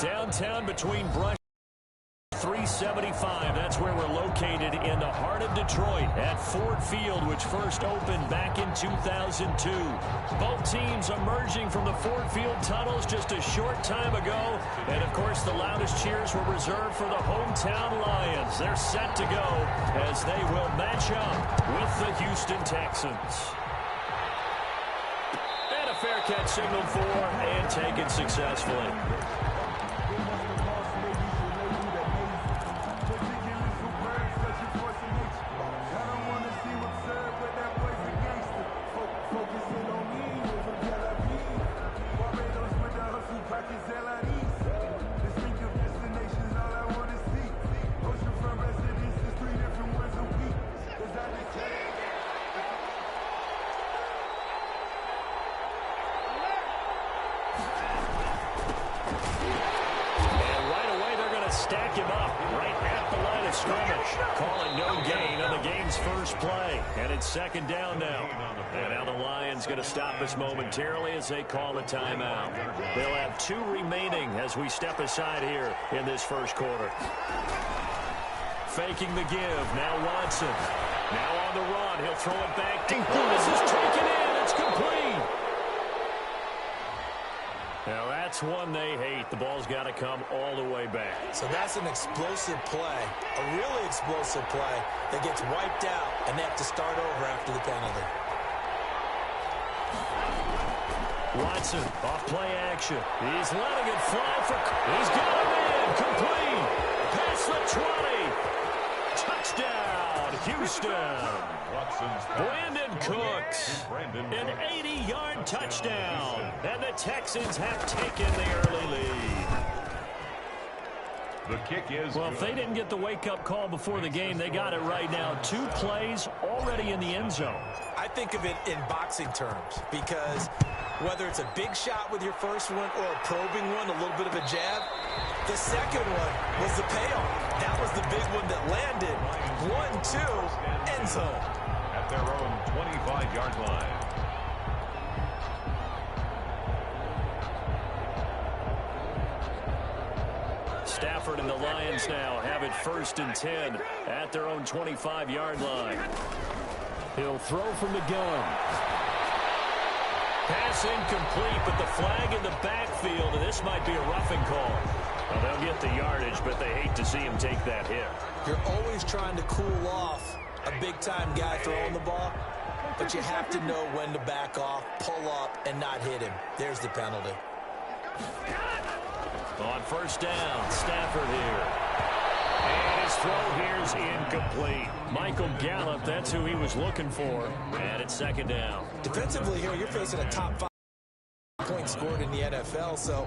Downtown between Brush 375. That's where we're located in the heart of Detroit at Ford Field, which first opened back in 2002. Both teams emerging from the Ford Field tunnels just a short time ago. And, of course, the loudest cheers were reserved for the hometown Lions. They're set to go as they will match up with the Houston Texans. And a fair catch signaled for and taken successfully. Stack him up right at the line of scrimmage. Calling no gain on the game's first play. And it's second down now. And now the Lions going to stop us momentarily as they call a timeout. They'll have 2 remaining as we step aside here in this first quarter. Faking the give. Now Watson. Now on the run. He'll throw it back deep. This is taken in. It's complete. Now that's one they hate. The ball's got to come all the way back. So that's an explosive play, a really explosive play that gets wiped out, and they have to start over after the penalty. Watson off play action. He's letting it fly for. He's got him in. Complete. Past the 20. Touchdown, Houston. Brandon Cooks, an 80-yard touchdown, and the Texans have taken the early lead. The kick is well, if they didn't get the wake-up call before the game, they got it right now. 2 plays already in the end zone. I think of it in boxing terms because whether it's a big shot with your first one or a probing one, a little bit of a jab, the second one was the payoff. That was the big one that landed. 1-2, end zone. At their own 25-yard line. Stafford and the Lions now have it 1st and 10 at their own 25-yard line. He'll throw from the gun. Pass incomplete, but the flag in the backfield, and this might be a roughing call. Well, they'll get the yardage, but they hate to see him take that hit. You're always trying to cool off a big-time guy throwing the ball, but you have to know when to back off, pull up, and not hit him. There's the penalty. On 1st down, Stafford here. And his throw here's incomplete. Michael Gallup, that's who he was looking for. And it's 2nd down. Defensively here, you're facing a top 5 points scored in the NFL, so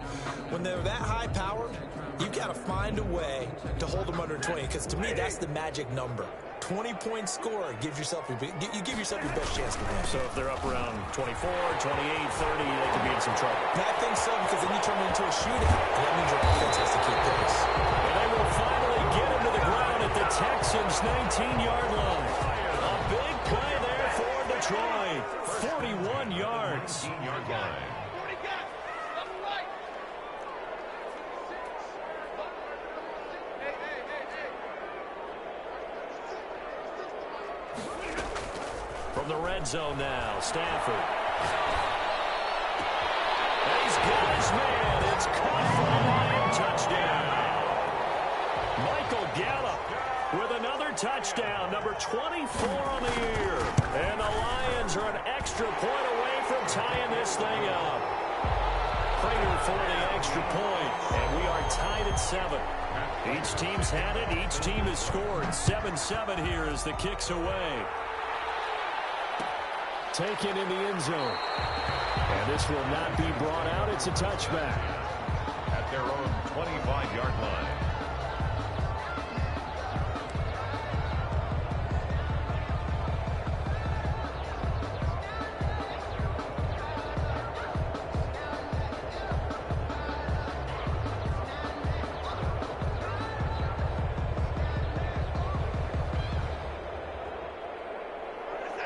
when they're that high powered, you've got to find a way to hold them under 20, because to me, that's the magic number. 20-point score gives yourself you give yourself your best chance to win. So if they're up around 24, 28, 30, they could be in some trouble. I think so, because then you turn it into a shootout, and that means your offense has to keep pace. And they will finally get him to the ground at the Texans' 19-yard line. A big play there for Detroit. 41 yards. 19-yard line. From the red zone now, Stafford. And he's got his man. It's caught for a Lion touchdown. Michael Gallup with another touchdown, number 24 on the year. And the Lions are an extra point away from tying this thing up. Prater for the extra point, and we are tied at 7. Each team's had it. Each team has scored. 7-7 here as the kick's away. Taken in the end zone. And this will not be brought out. It's a touchback. At their own 25-yard line.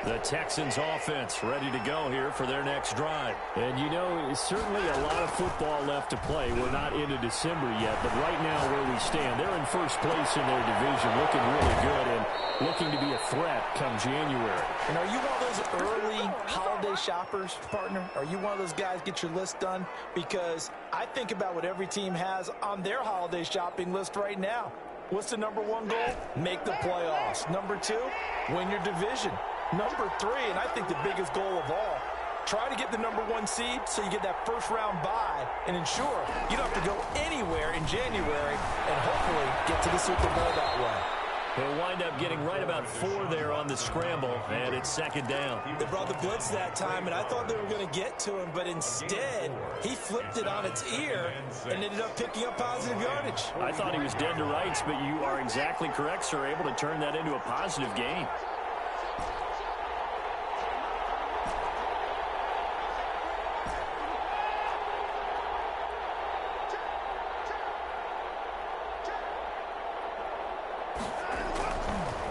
The Texans offense ready to go here for their next drive. And you know, certainly a lot of football left to play. We're not into December yet, but right now where we stand, they're in first place in their division, looking really good and looking to be a threat come January. And are you one of those early holiday shoppers, partner? Are you one of those guys get your list done? Because I think about what every team has on their holiday shopping list right now. What's the number one goal? Make the playoffs. Number two, win your division. Number three, and I think the biggest goal of all, try to get the number one seed so you get that first round bye and ensure you don't have to go anywhere in January and hopefully get to the Super Bowl that way. He'll wind up getting right about 4 there on the scramble, and it's second down. They brought the blitz that time, and I thought they were going to get to him, but instead, he flipped it on its ear and ended up picking up positive yardage. I thought he was dead to rights, but you are exactly correct, sir, able to turn that into a positive gain.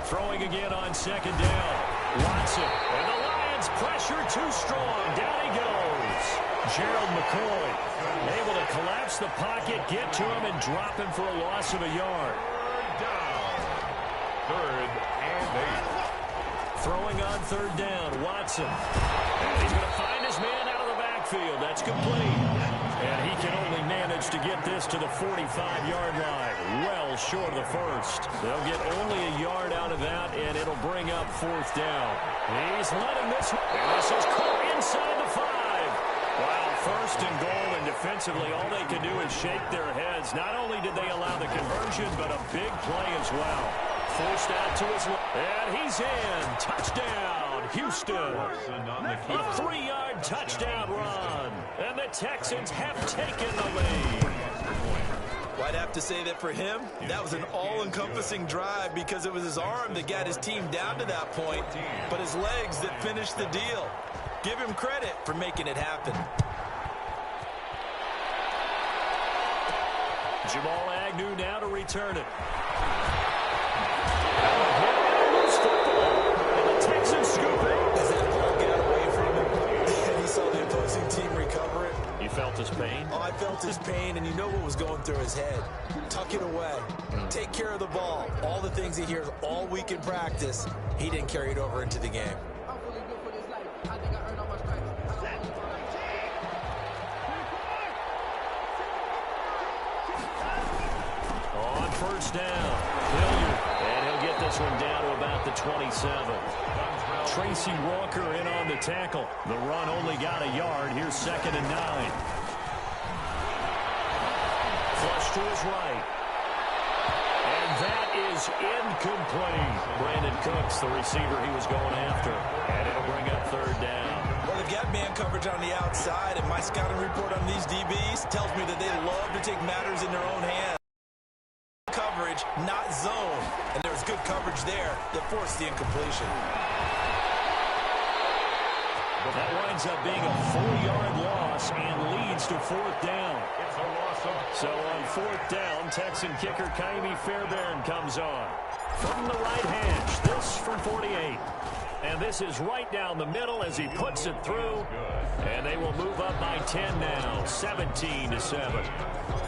Throwing again on second down. Watson. And the Lions pressure too strong. Down he goes. Gerald McCoy able to collapse the pocket, get to him, and drop him for a loss of a yard. Third and 8. Throwing on third down. Watson. And he's going to find his man out of the backfield. That's complete. And he can only manage to get this to the 45-yard line. Well short of the first. They'll get only a yard out of that, and it'll bring up fourth down. He's letting this one. And this is caught inside the 5. Wow, first and goal, and defensively, all they can do is shake their heads. Not only did they allow the conversion, but a big play as well. Forced out to his left. And he's in. Touchdown, Houston. A 3-yard touchdown run. And the Texans have taken the lead. Well, I'd have to say that for him, that was an all-encompassing drive because it was his arm that got his team down to that point, but his legs that finished the deal. Give him credit for making it happen. Jamal Agnew now to return it. And the Texans scoop it. As that ball got away from him, and he saw the opposing team recover it. You felt his pain? Oh, I felt his pain, and you know what was going through his head. Tuck it away. Take care of the ball. All the things he hears all week in practice, he didn't carry it over into the game. On first down, Hilliard, and he'll get this one down to about the 27. Tracy Walker in on the tackle. The run only got a yard. Here's second and 9. Flush to his right. And that is incomplete. Brandon Cooks, the receiver he was going after. And it'll bring up third down. Well, they've got man coverage on the outside, and my scouting report on these DBs tells me that they love to take matters in their own hands. Coverage, not zone. And there was good coverage there that forced the incompletion. That winds up being a 4-yard loss and leads to fourth down. It's a loss of. So on fourth down, Texan kicker Kaimi Fairbairn comes on. From the right hash, this from 48. And this is right down the middle as he puts it through. And they will move up by 10 now, 17-7.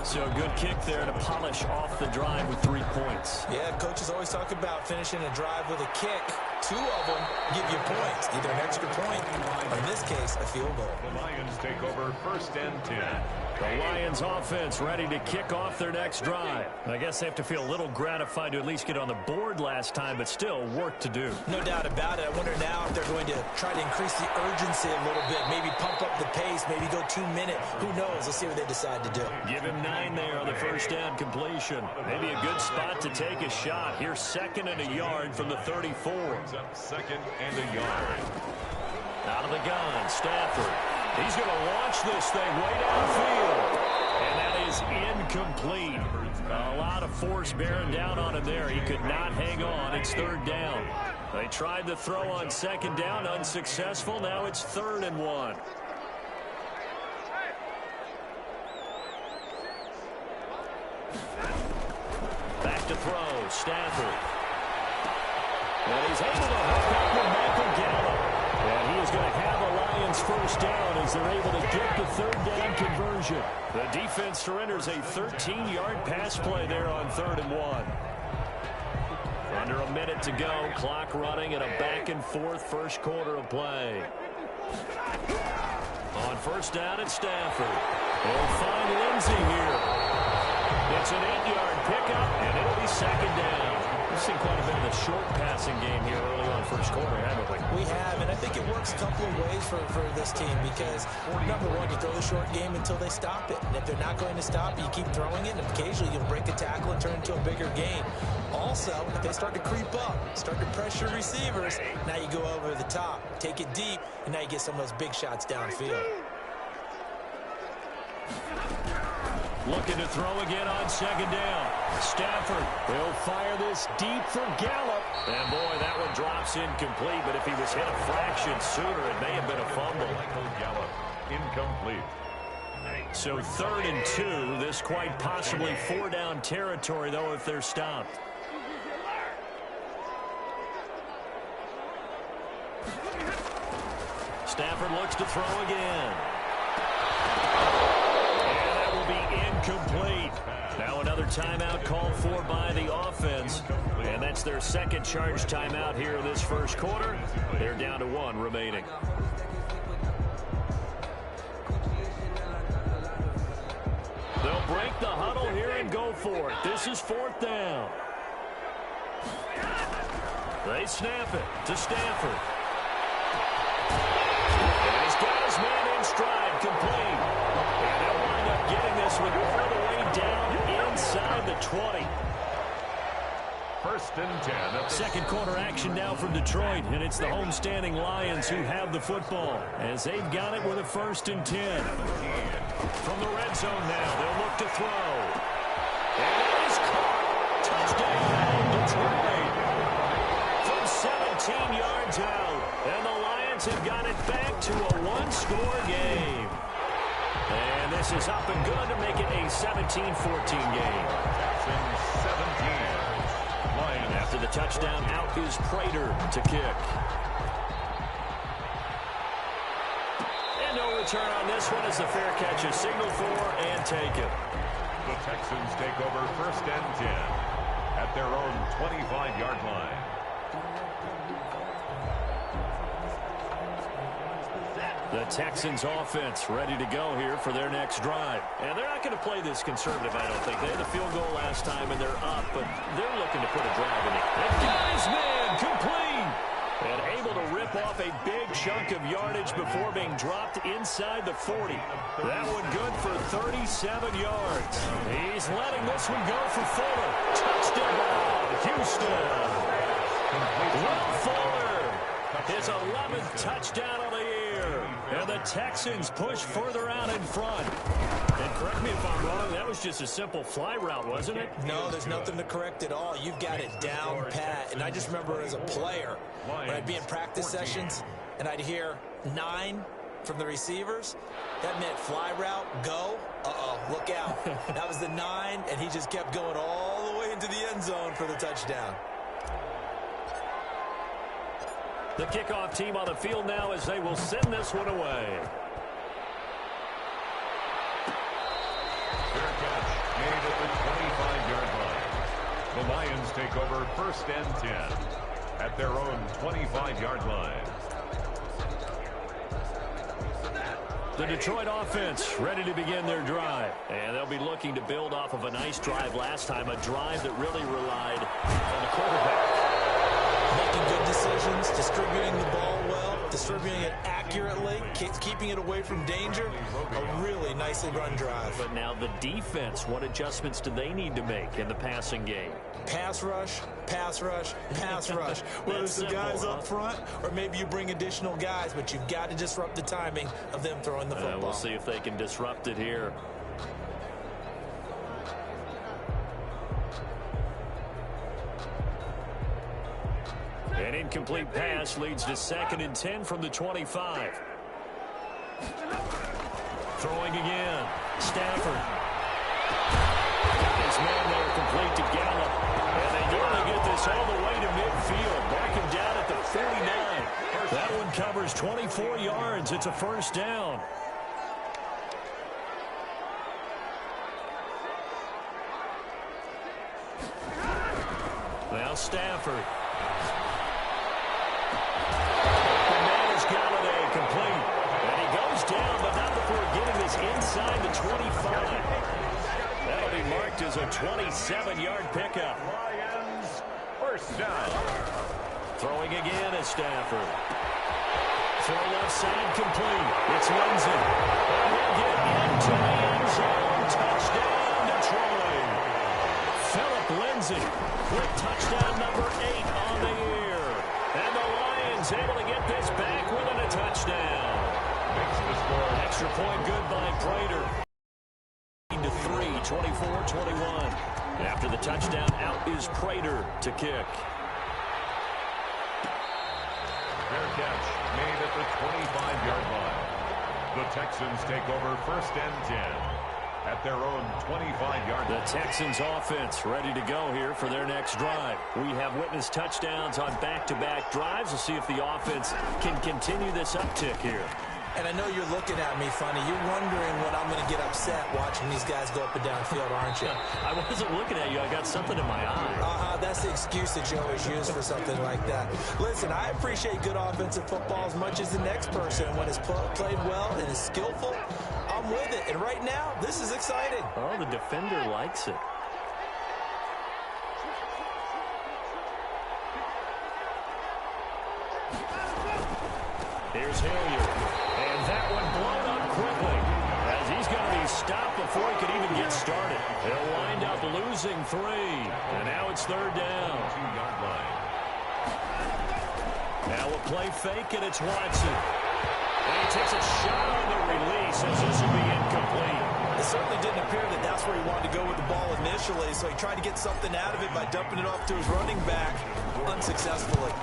So a good kick there to polish off the drive with 3 points. Yeah, coaches always talk about finishing a drive with a kick. 2 of them give you points, either an extra point or, in this case, a field goal. The Lions take over first and 10. The Lions offense ready to kick off their next drive. I guess they have to feel a little gratified to at least get on the board last time, but still work to do. No doubt about it. I wonder now if they're going to try to increase the urgency a little bit, maybe pump up the pace, maybe go 2 minute. Who knows? Let's see what they decide to do. Give him 9 there on the first down completion. Maybe a good spot to take a shot. Here's second and a yard from the 34. Up second and a yard. Out of the gun, Stafford. He's going to launch this thing way downfield. And that is incomplete. A lot of force bearing down on him there. He could not hang on. It's third down. They tried the throw on second down, unsuccessful. Now it's 3rd and 1. Back to throw, Stafford. And he's able to hook up with Michael Gallup. is going to have a Lions first down as they're able to get the third down conversion. The defense surrenders a 13-yard pass play there on 3rd and 1. Under a minute to go, clock running and a back-and-forth first quarter of play. On first down at Stafford. They'll find Lindsey here. It's an 8-yard pickup, and it'll be 2nd down. We've seen quite a bit of the short passing game here early on first quarter, haven't we? We have, and I think it works a couple of ways for this team because, number one, you throw the short game until they stop it. And if they're not going to stop it, you keep throwing it, and occasionally you'll break a tackle and turn it into a bigger game. Also, if they start to creep up, start to pressure receivers, now you go over the top, take it deep, and now you get some of those big shots downfield. Looking to throw again on 2nd down. Stafford will fire this deep for Gallup. And, boy, that one drops incomplete. But if he was hit a fraction sooner, it may have been a fumble. Michael Gallup, incomplete. So 3rd and 2. This quite possibly 4-down territory, though, if they're stopped. Stafford looks to throw again. Incomplete. Now another timeout called for by the offense. And that's their second charge timeout here in this first quarter. They're down to 1 remaining. They'll break the huddle here and go for it. This is 4th down. They snap it to Stafford. And he's got his man in stride, complete. And they'll wind up getting this one all the way down inside the 20. 1st and 10. Second quarter action now from Detroit, and it's the homestanding Lions who have the football as they've got it with a 1st and 10. From the red zone now, they'll look to throw. And it is caught. Touchdown, Detroit. From 17 yards out, and the Lions have got it back to a 1-score game. And this is up and good to make it a 17-14 game. 17. Lions. After the touchdown, out is Prater to kick. And no return on this one as the fair catch is signaled for and taken. The Texans take over 1st and 10 at their own 25-yard line. The Texans offense ready to go here for their next drive. And they're not going to play this conservative, I don't think. They had a field goal last time, and they're up, but they're looking to put a drive in it. And Guy's man complete. And able to rip off a big chunk of yardage before being dropped inside the 40. That one good for 37 yards. He's letting this one go for Fuller. Touchdown, Houston. Will Fuller, his 11th touchdown of the year. And the Texans push further out in front. And correct me if I'm wrong, that was just a simple fly route, wasn't it? No, there's nothing to correct at all. You've got it down pat. And I just remember as a player, when I'd be in practice sessions and I'd hear 9 from the receivers, that meant fly route, go. Uh-oh, look out. That was the 9, and he just kept going all the way into the end zone for the touchdown. The kickoff team on the field now as they will send this one away. Fair catch made at the 25-yard line. The Lions take over 1st and 10 at their own 25-yard line. The Detroit offense ready to begin their drive. And they'll be looking to build off of a nice drive last time, a drive that really relied on the quarterback. Making good decisions, distributing the ball well, distributing it accurately, keeping it away from danger. A really nicely run drive. But now the defense, what adjustments do they need to make in the passing game? Pass rush, pass rush, pass rush. Whether it's the guys up front or maybe you bring additional guys, but you've got to disrupt the timing of them throwing the football. We'll see if they can disrupt it here. An incomplete pass leads to 2nd and 10 from the 25. Throwing again. Stafford. Got his man there complete to Gallup. And they nearly get this all the way to midfield. Mark him down at the 49. That one covers 24 yards. It's a first down. Now Stafford. And that is Galladay complete. And he goes down, but not before getting this inside the 25. That'll be marked as a 27-yard pickup. Lions, first down. Throwing again is Stafford. Throw left side complete. It's Lindsay. And he'll get into the end zone. Touchdown, Detroit. Philip Lindsay with touchdown number 8 on the year. And the Lions able to get this back within a touchdown. Makes the score. Extra point good by Prater. To 3, 24-21. After the touchdown, out is Prater to kick. Fair catch made at the 25-yard line. The Texans take over first and 10 at their own 25-yard line. The Texans offense ready to go here for their next drive. We have witnessed touchdowns on back-to-back drives. We'll see if the offense can continue this uptick here. And I know you're looking at me funny. You're wondering when I'm going to get upset watching these guys go up and down field, aren't you? I wasn't looking at you. I got something in my eye. That's the excuse that you always use for something like that. Listen, I appreciate good offensive football as much as the next person. When it's played well and is skillful, I'm with it. And right now, this is exciting. Oh, the defender likes it. Here's Hilliard. And that one blown up quickly as he's going to be stopped before he could even get started. They'll wind up losing 3. And now it's third down. 2-yard line. Now a play fake, and it's Watson. And he takes a shot on the release as this will be incomplete. It certainly didn't appear that that's where he wanted to go with the ball initially, so he tried to get something out of it by dumping it off to his running back unsuccessfully.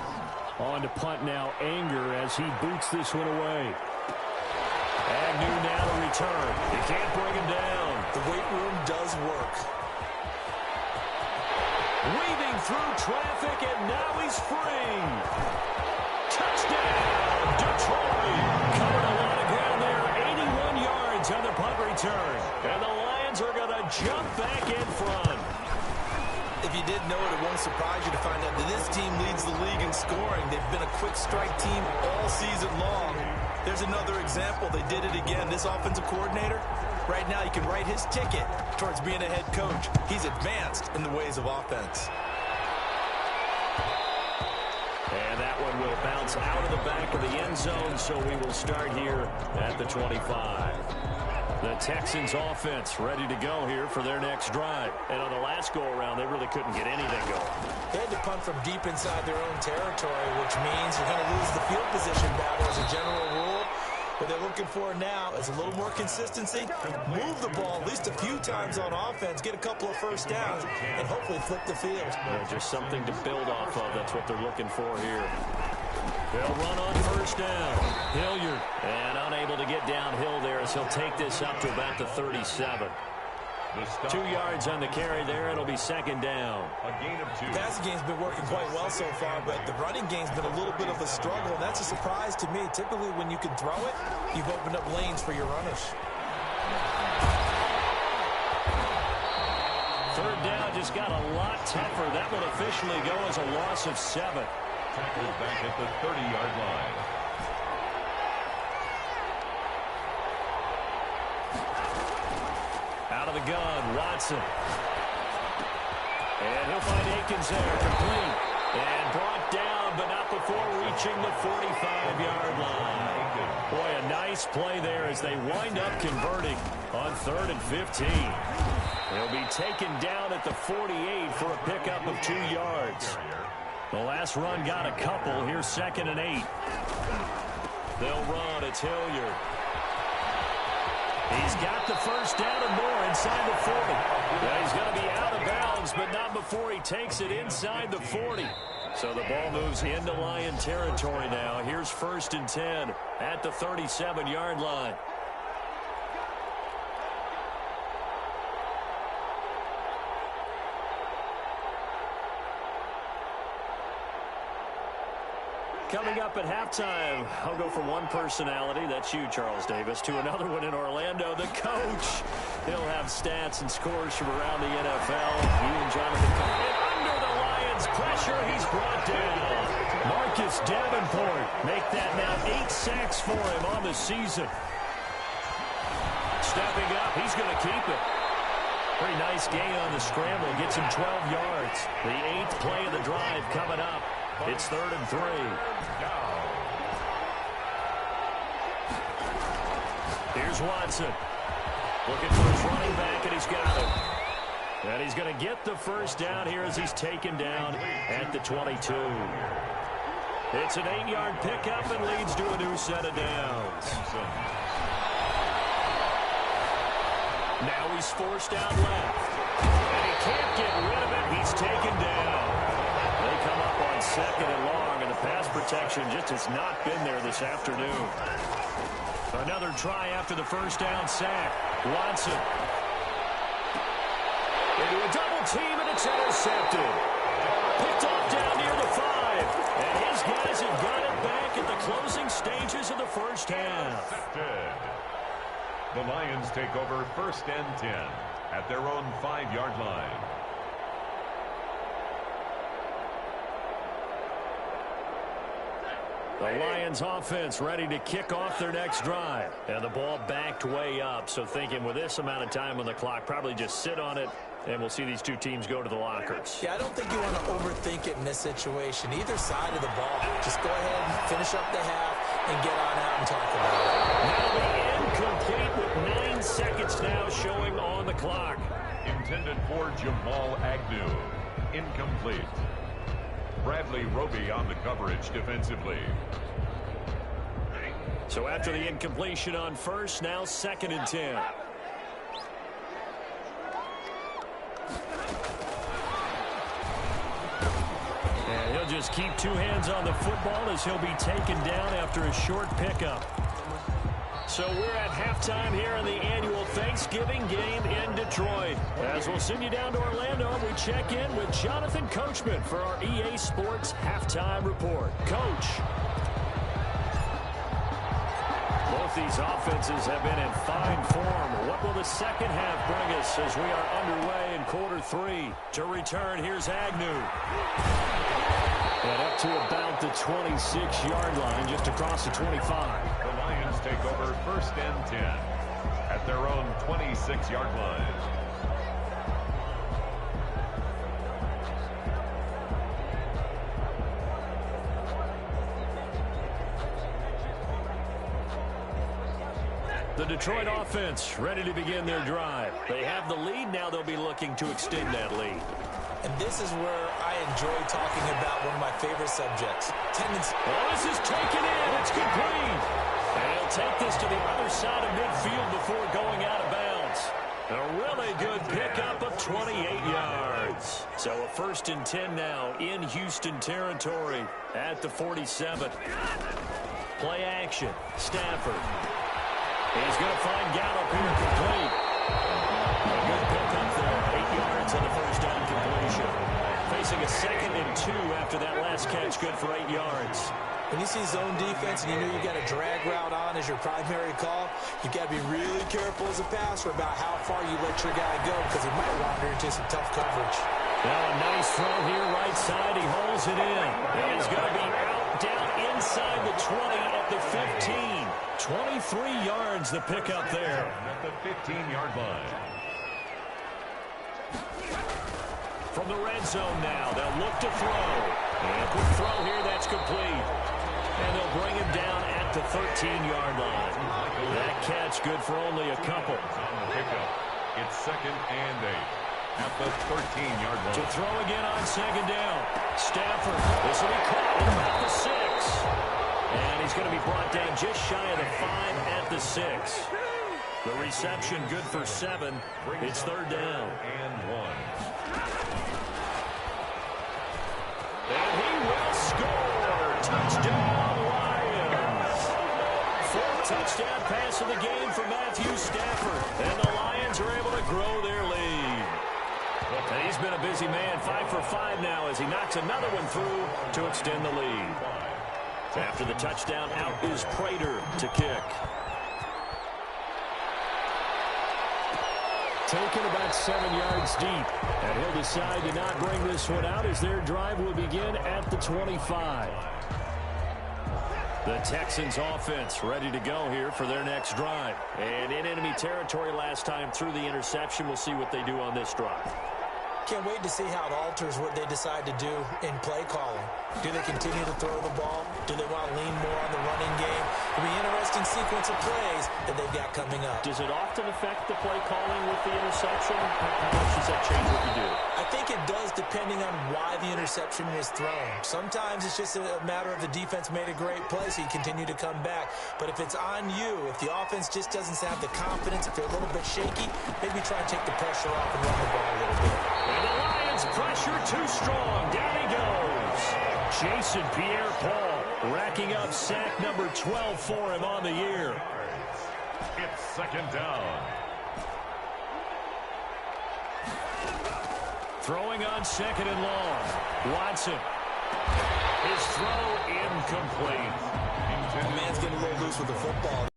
On to punt now, Anger as he boots this one away. Agnew now to return. He can't bring him down. The weight room does work. Weaving through traffic, and now he's free. Touchdown, Detroit. Covered a lot of ground there. 81 yards on the punt return. And the Lions are going to jump back in front. If you didn't know it, it won't surprise you to find out that this team leads the league in scoring. They've been a quick strike team all season long. There's another example. They did it again. This offensive coordinator, right now, he can write his ticket towards being a head coach. He's advanced in the ways of offense. And that one will bounce out of the back of the end zone, so we will start here at the 25. The Texans offense ready to go here for their next drive. And on the last go-around, they really couldn't get anything going. They had to punt from deep inside their own territory, which means you're going to lose the field position battle as a general rule. What they're looking for now is a little more consistency. Move the ball at least a few times on offense, get a couple of first downs, and hopefully flip the field. Just something to build off of. That's what they're looking for here. They'll run on first down. Hilliard, and unable to get downhill there as he'll take this up to about the 37. 2 yards on the carry there. It'll be second down. A gain of 2. The passing game's been working quite well so far, but the running game's been a little bit of a struggle, and that's a surprise to me. Typically, when you can throw it, you've opened up lanes for your runners. Third down just got a lot tougher. That will officially go as a loss of 7. Tackled back at the 30-yard line. Out of the gun, Watson. And he'll find Akins there, complete. And brought down, but not before reaching the 45-yard line. Boy, a nice play there as they wind up converting on 3rd and 15. He'll be taken down at the 48 for a pickup of 2 yards. The last run got a couple. Here's 2nd and 8. They'll run. It's Hilliard. He's got the first down and more inside the 40. Yeah, he's going to be out of bounds, but not before he takes it inside the 40. So the ball moves into Lion territory now. Here's 1st and 10 at the 37-yard line. Coming up at halftime, I'll go from one personality, that's you, Charles Davis, to another one in Orlando, the coach. He'll have stats and scores from around the NFL. He and Jonathan come in under the Lions' pressure. He's brought down. Marcus Davenport make that now 8 sacks for him on the season. Stepping up, he's going to keep it. Pretty nice gain on the scramble, gets him 12 yards. The 8th play of the drive coming up. It's 3rd and 3. Here's Watson. Looking for his running back, and he's got him. And he's going to get the first down here as he's taken down at the 22. It's an 8-yard pickup and leads to a new set of downs. Now he's forced out left. And he can't get rid of it. He's taken down. They come up on 2nd and long, and the pass protection just has not been there this afternoon. Another try after the first down sack. Watson. Into a double team, and it's intercepted. Picked off down near the 5. And his guys have got it back at the closing stages of the first half. The Lions take over 1st and 10 at their own 5-yard line. The Lions offense ready to kick off their next drive. And the ball backed way up, so thinking with this amount of time on the clock, probably just sit on it, and we'll see these two teams go to the lockers. Yeah, I don't think you want to overthink it in this situation. Either side of the ball, just go ahead and finish up the half and get on out and talk about it. Now the incomplete with 9 seconds now showing on the clock. Intended for Jamal Agnew. Incomplete. Bradley Roby on the coverage defensively. So after the incompletion on first, now 2nd and 10. And he'll just keep 2 hands on the football as he'll be taken down after a short pickup. So we're at halftime here in the annual Thanksgiving game in Detroit. As we'll send you down to Orlando, we check in with Jonathan Coachman for our EA Sports Halftime Report. Coach. Both these offenses have been in fine form. What will the second half bring us as we are underway in quarter 3? To return, here's Agnew. And up to about the 26-yard line, just across the 25. The Lions take over 1st and 10 at their own 26-yard line. The Detroit offense ready to begin their drive. They have the lead. Now they'll be looking to extend that lead. And this is where I enjoy talking about one of my favorite subjects. Tendency. Well, this is taken in. It's complete. And he'll take this to the other side of midfield before going out of bounds. A really good pickup of 28 yards. So a 1st and 10 now in Houston territory at the 47. Play action. Stafford. He's going to find Gallup here complete. A good pickup there. 8 yards on the first down completion. Facing a 2nd and 2 after that last catch. Good for 8 yards. When you see zone defense and you know you got a drag route on as your primary call, you got to be really careful as a passer about how far you let your guy go because he might wander into some tough coverage. Now a nice throw here right side. He holds it in. And he's going to be out down inside the 20 at the 15. 23 yards the pickup there. At the 15-yard line. From the red zone now, they'll look to throw. And a quick throw here, that's complete. And they'll bring him down at the 13-yard line. That catch good for only a couple. It's 2nd and 8 at the 13-yard line. To throw again on 2nd down. Stafford, this will be caught at about the 6. And he's going to be brought down just shy of the 5 at the 6. The reception good for 7. It's 3rd down. And 1. And he will score. Touchdown, Lions. 4th touchdown pass of the game for Matthew Stafford. And the Lions are able to grow their lead. And he's been a busy man. 5 for 5 now as he knocks another one through to extend the lead. After the touchdown, out is Prater to kick. Taken about 7 yards deep. And he'll decide to not bring this one out as their drive will begin at the 25. The Texans offense ready to go here for their next drive. And in enemy territory last time through the interception. We'll see what they do on this drive. Can't wait to see how it alters what they decide to do in play calling. Do they continue to throw the ball? Do they want to lean more on the running game? It'll be an interesting sequence of plays that they've got coming up. Does it often affect the play calling with the interception? How much does that change what you do? I think it does depending on why the interception was thrown. Sometimes it's just a matter of the defense made a great play, so you continue to come back. But if it's on you, if the offense just doesn't have the confidence, if they're a little bit shaky, maybe try and take the pressure off and run the ball a little bit. And the Lions pressure too strong. Down he goes. Jason Pierre-Paul racking up sack number 12 for him on the year. It's second down. Throwing on second and long. Watson. His throw incomplete. The man's getting a little loose with the football.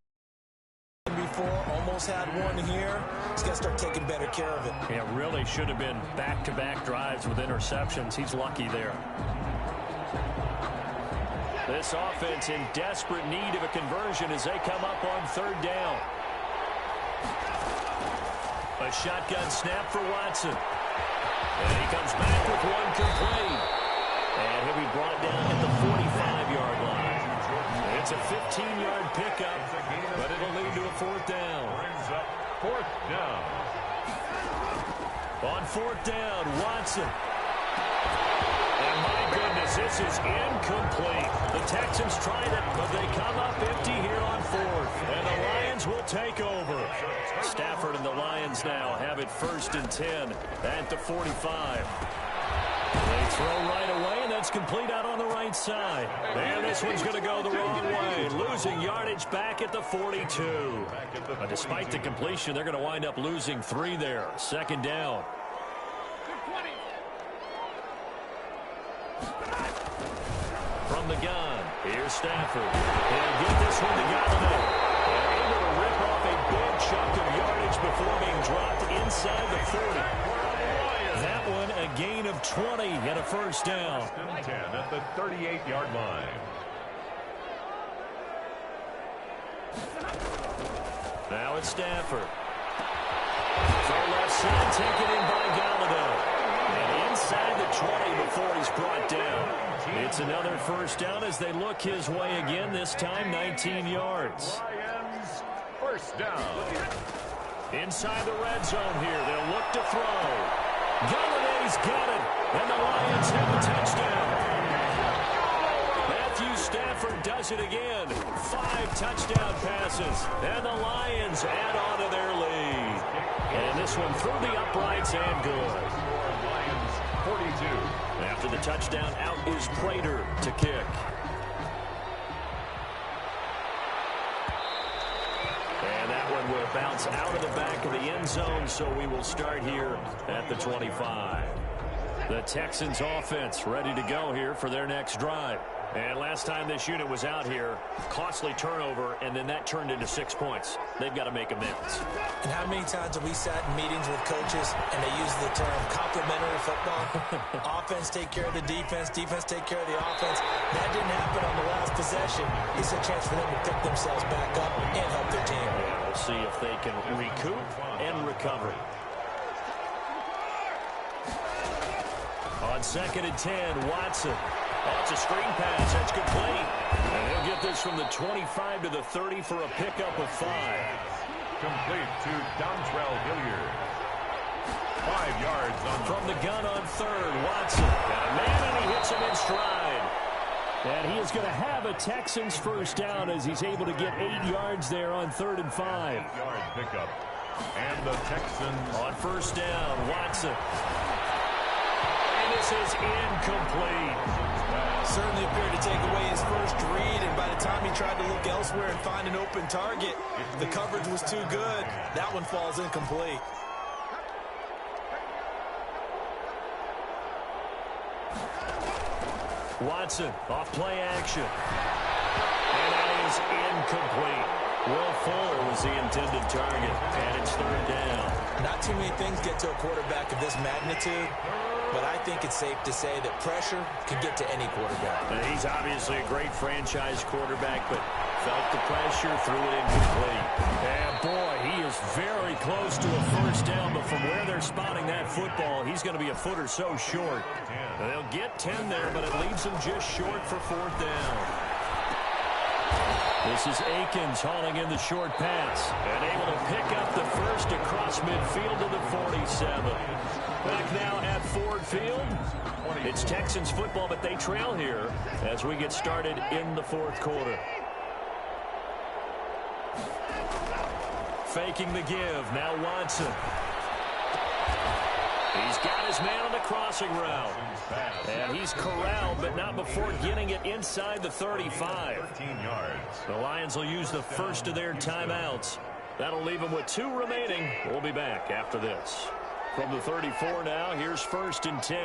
Before, almost had one here. He's got to start taking better care of it. Yeah, really should have been back-to-back drives with interceptions. He's lucky there. This offense in desperate need of a conversion as they come up on third down. A shotgun snap for Watson. And he comes back with one complete. And he'll be brought down at the 45-yard line. It's a 15-yard pickup, but it'll lead to a fourth down. Brings up fourth down. On fourth down, Watson. And my goodness, this is incomplete. The Texans tried it, but they come up empty here on fourth. And the Lions will take over. Stafford and the Lions now have it first and 10 at the 45. They throw right away, and that's complete out on the right side. And this one's going to go the wrong way. Losing yardage back at the 42. But despite the completion, they're going to wind up losing 3 there. Second down. From the gun, here's Stafford. He'll get this one to Galladay. And able to rip off a big chunk of yardage before being dropped inside the 40. That one a gain of 20 and a first down. 10 at the 38-yard line. Now it's Stafford. From left side, taken in by Galladay. And inside the 20 before he's brought down. It's another first down as they look his way again, this time 19 yards. Lions, first down. Inside the red zone here, they'll look to throw. Galladay's got it, and the Lions have a touchdown. Matthew Stafford does it again. 5 touchdown passes, and the Lions add on to their lead. And this one through the uprights and good. Lions, 42. After the touchdown, out is Prater to kick. And that one will bounce out of the back of the end zone, so we will start here at the 25. The Texans offense ready to go here for their next drive. And last time this unit was out here, costly turnover, and then that turned into 6 points. They've got to make amends. And how many times have we sat in meetings with coaches and they use the term complementary football? Offense take care of the defense, defense take care of the offense. That didn't happen on the last possession. It's a chance for them to pick themselves back up and help their team. Yeah, we'll see if they can recoup and recover. On second and 10, Watson. Oh, it's a screen pass. That's complete. And he'll get this from the 25 to the 30 for a pickup of 5. Complete to Dontrell Hilliard. 5 yards on from the gun on third. Watson got a man, and he hits him in stride. And he is going to have a Texans first down as he's able to get 8 yards there on 3rd and 5. 8-yard pickup. And the Texans on first down, Watson. And this is incomplete. Certainly appeared to take away his first read, and by the time he tried to look elsewhere and find an open target, the coverage was too good. That one falls incomplete. Watson off play action. is incomplete. Will Fuller was the intended target, and it's third down. Not too many things get to a quarterback of this magnitude, but I think it's safe to say that pressure can get to any quarterback. And he's obviously a great franchise quarterback, but felt the pressure, threw it incomplete. And boy, he is very close to a first down, but from where they're spotting that football, he's going to be a foot or so short. They'll get 10 there, but it leaves them just short for fourth down. This is Akins hauling in the short pass and able to pick up the first across midfield to the 47. Back now at Ford Field. It's Texans football, but they trail here as we get started in the fourth quarter. Faking the give. Now Watson. He's got his man on the crossing route. And he's corralled, but not before getting it inside the 35. 13 yards. The Lions will use the first of their timeouts. That'll leave them with 2 remaining. We'll be back after this. From the 34 now, here's first and 10.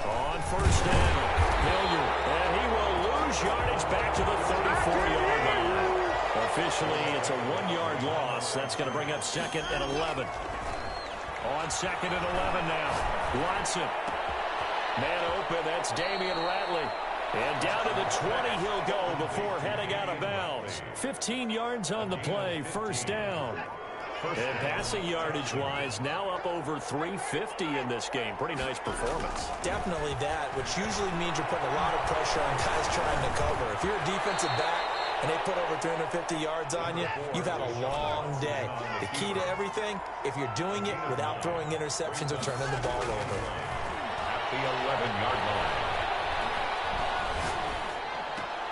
On first down, Hilliard. And he will lose yardage back to the 34-yard line. Officially, it's a 1-yard loss. That's going to bring up second and 11. On second and 11 now. Watson. Man open. That's Damian Ratley. And down to the 20 he'll go before heading out of bounds. 15 yards on the play. First down. And passing yardage-wise, now up over 350 in this game. Pretty nice performance. Definitely that, which usually means you're putting a lot of pressure on guys trying to cover. If you're a defensive back and they put over 350 yards on you, you've had a long day. The key to everything, if you're doing it without throwing interceptions or turning the ball over. At the 11-yard line.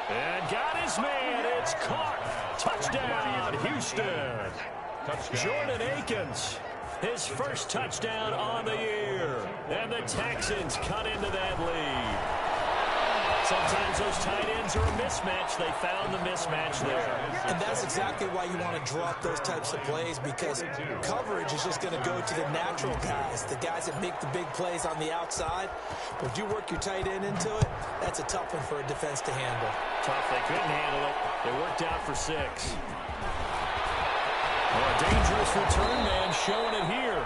And got his man. It's caught. Touchdown, Houston. Touchdown. Jordan Akins, his first touchdown on the year. And the Texans cut into that lead. Sometimes those tight ends are a mismatch. They found the mismatch there. And that's exactly why you want to drop those types of plays, because coverage is just going to go to the natural guys, the guys that make the big plays on the outside. But if you work your tight end into it, that's a tough one for a defense to handle. Tough. They couldn't handle it. They worked out for 6. Oh, a dangerous return man showing it here.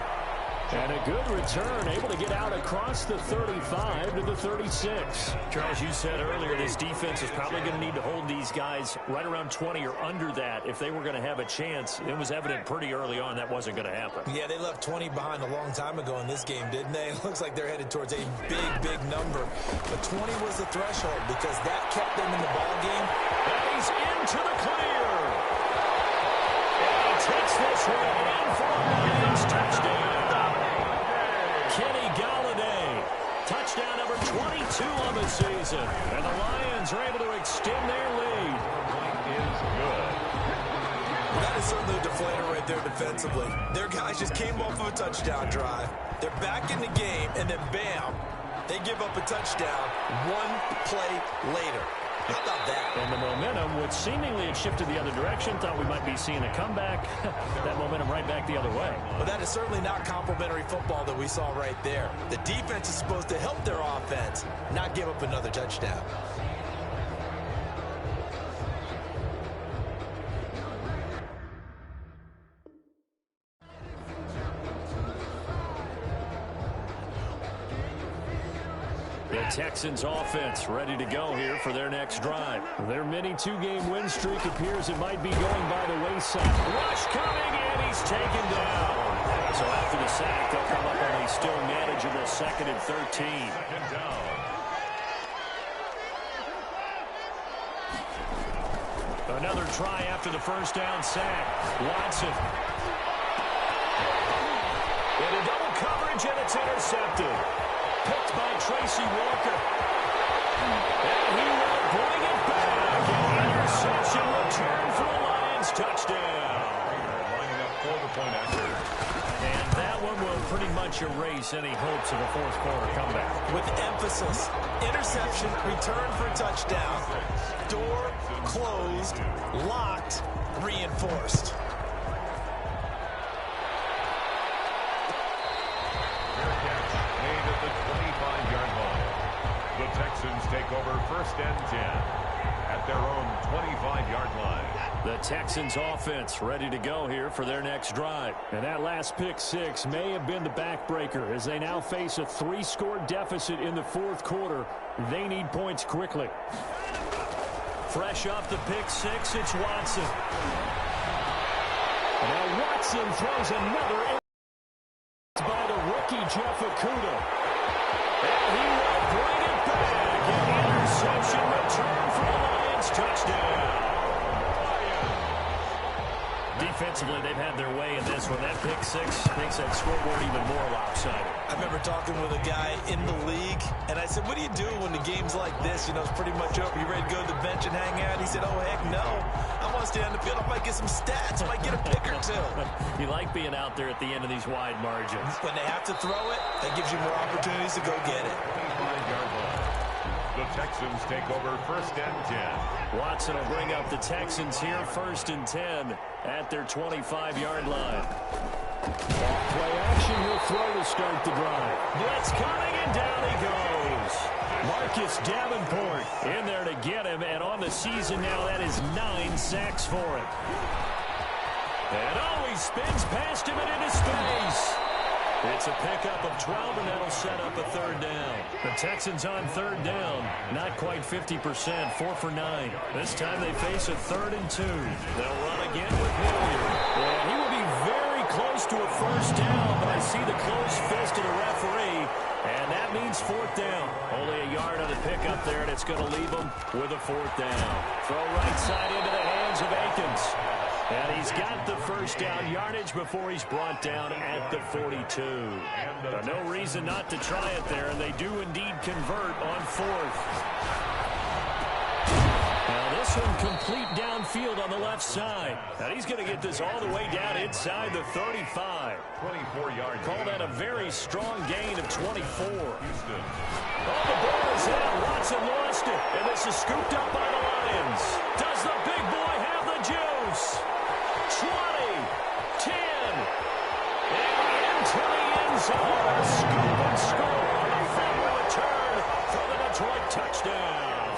And a good return, able to get out across the 35 to the 36. Charles, you said earlier this defense is probably going to need to hold these guys right around 20 or under that if they were going to have a chance. It was evident pretty early on that wasn't going to happen. Yeah, they left 20 behind a long time ago in this game, didn't they? It looks like they're headed towards a big number. But 20 was the threshold because that kept them in the ball game. And he's into the clear. And he takes this one in for a Lions touchdown. Kenny Golladay, touchdown number 22 on the season. And the Lions are able to extend their lead. Is good. Well, that is certainly a deflator right there defensively. Their guys just came off of a touchdown drive. They're back in the game, and then bam, they give up a touchdown 1 play later. How about that? And the momentum, which seemingly had shifted the other direction, thought we might be seeing a comeback. That momentum right back the other way. Well, that is certainly not complimentary football that we saw right there. The defense is supposed to help their offense, not give up another touchdown. The Texans offense ready to go here for their next drive. Their mini 2-game win streak appears it might be going by the wayside. Rush coming, and he's taken down. So after the sack, they'll come up on a still manageable 2nd and 13. Second down. Another try after the first down sack. Watson. Into double coverage, and it's intercepted. Picked by Tracy Walker. And he will bring it back. An interception return for a Lions touchdown. Lining up for the point after. And that one will pretty much erase any hopes of a fourth quarter comeback. With emphasis, interception, return for a touchdown. Door closed, locked, reinforced. Texans take over 1st and 10 at their own 25-yard line. The Texans offense ready to go here for their next drive. And that last pick six may have been the backbreaker as they now face a 3-score deficit in the 4th quarter. They need points quickly. Fresh off the pick six, it's Watson. Now Watson throws another by the rookie Jeff Okudah. And he will bring it back. An interception return for the Lions. Touchdown. Defensively, they've had their way in this one. That pick six makes that scoreboard even more lopsided. I remember talking with a guy in the league, and I said, what do you do when the game's like this? You know, it's pretty much over. You ready to go to the bench and hang out? He said, oh, heck no. I want to stay on the field. I might get some stats. I might get a pick or two. You like being out there at the end of these wide margins. When they have to throw it, that gives you more opportunities to go get it. 25-yard line. The Texans take over 1st and 10. Watson will bring up the Texans here 1st and 10 at their 25-yard line. Play action, he'll throw to start the drive. Blitz coming, and down he goes. Marcus Davenport in there to get him, and on the season now, that is 9 sacks for him. And he spins past him and into space. It's a pickup of 12, and that'll set up a 3rd down. The Texans on 3rd down, not quite 50%, 4 for 9. This time they face a 3rd and 2. They'll run again with Hilliard. And he will be very close to a 1st down, but I see the closed fist of the referee, and that means 4th down. Only a yard on the pickup there, and it's going to leave them with a 4th down. Throw right side into the hands of Akins. And he's got the 1st down yardage before he's brought down at the 42. No reason not to try it there, and they do indeed convert on 4th. Now this one complete downfield on the left side. And he's going to get this all the way down inside the 35. 24-yard. Call that a very strong gain of 24. Houston. Oh, the ball is out. Watson lost it. And this is scooped up by the Lions. Does the big boy have the juice? 20, 10, and into the end zone. Scoop and score on a fumble return for the Detroit touchdown.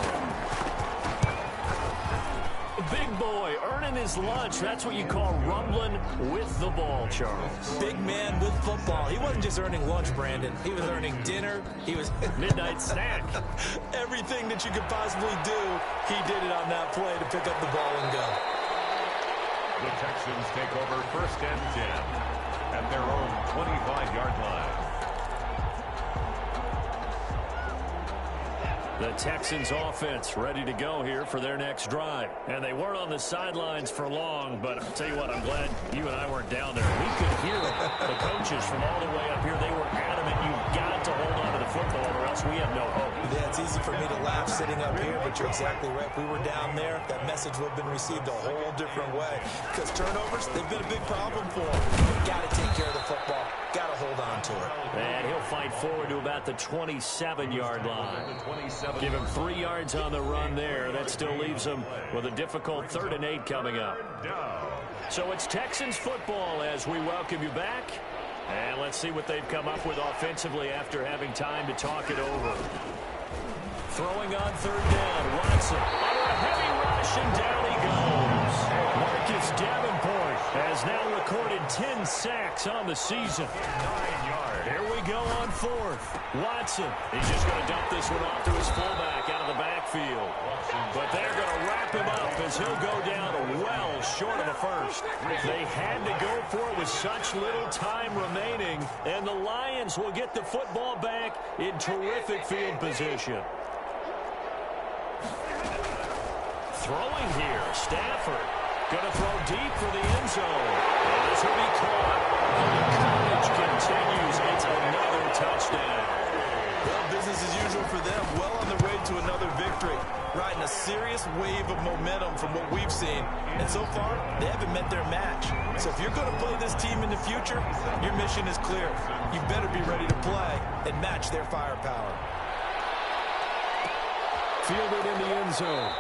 Big boy earning his lunch. That's what you call rumbling with the ball, Charles. Big man with football. He wasn't just earning lunch, Brandon. He was earning dinner. He was midnight snack. Everything that you could possibly do, he did it on that play to pick up the ball and go. The Texans take over 1st and 10 at their own 25-yard line. The Texans offense ready to go here for their next drive. And they weren't on the sidelines for long, but I'll tell you what, I'm glad you and I weren't down there. We could hear the coaches from all the way up here. They were adamant, you've got to hold on to the football or else we have no hope. Yeah, it's easy for me to laugh sitting up here, but you're exactly right. If we were down there, that message would have been received a whole different way. Because turnovers, they've been a big problem for them. Got to take care of the football. Got to hold on to it. And he'll fight forward to about the 27-yard line. Give him 3 yards on the run there. That still leaves him with a difficult 3rd and 8 coming up. So it's Texans football as we welcome you back. And let's see what they've come up with offensively after having time to talk it over. Throwing on 3rd down. Watson under a heavy rush, and down he goes. Marcus Davenport has now recorded 10 sacks on the season. 9 yards. Here we go on 4th. Watson, he's just going to dump this one off to his fullback out of the backfield. But they're going to wrap him up as he'll go down well short of a 1st. They had to go for it with such little time remaining, and the Lions will get the football back in terrific field position. Throwing here, Stafford. Going to throw deep for the end zone. And this will be caught. And the coverage continues. It's another touchdown. Well, business as usual for them. Well on their way to another victory. Riding a serious wave of momentum from what we've seen. And so far, they haven't met their match. So if you're going to play this team in the future, your mission is clear. You better be ready to play and match their firepower. Fielded in the end zone.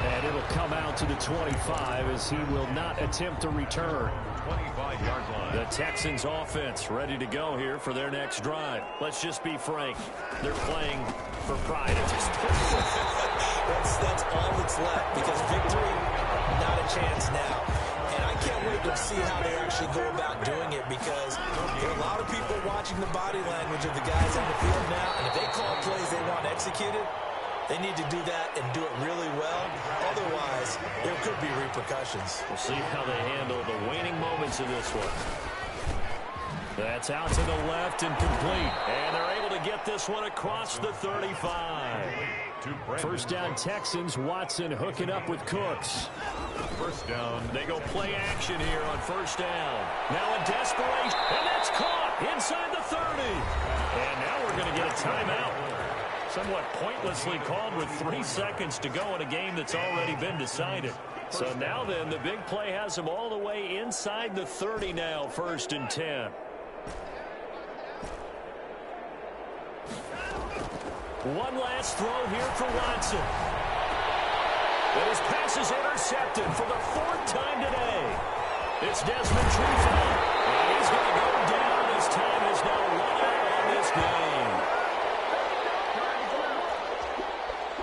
And it'll come out to the 25 as he will not attempt to return. 25-yard line. The Texans offense ready to go here for their next drive. Let's just be frank. They're playing for pride at this point. That's all that's left, because victory, not a chance now. And I can't wait to see how they actually go about doing it, because there are a lot of people watching the body language of the guys on the field now, and if they call plays they want executed, they need to do that and do it really well. Otherwise, there could be repercussions. We'll see how they handle the waning moments of this one. That's out to the left and complete. And they're able to get this one across the 35. First down Texans. Watson hooking up with Cooks. First down. They go play action here on first down. Now in desperation. And that's caught inside the 30. And now we're going to get a timeout. Somewhat pointlessly called with 3 seconds to go in a game that's already been decided. So now then, the big play has them all the way inside the 30 now, 1st and 10. One last throw here for Watson. And his pass is intercepted for the 4th time today. It's Desmond Trufant. And he's going to go down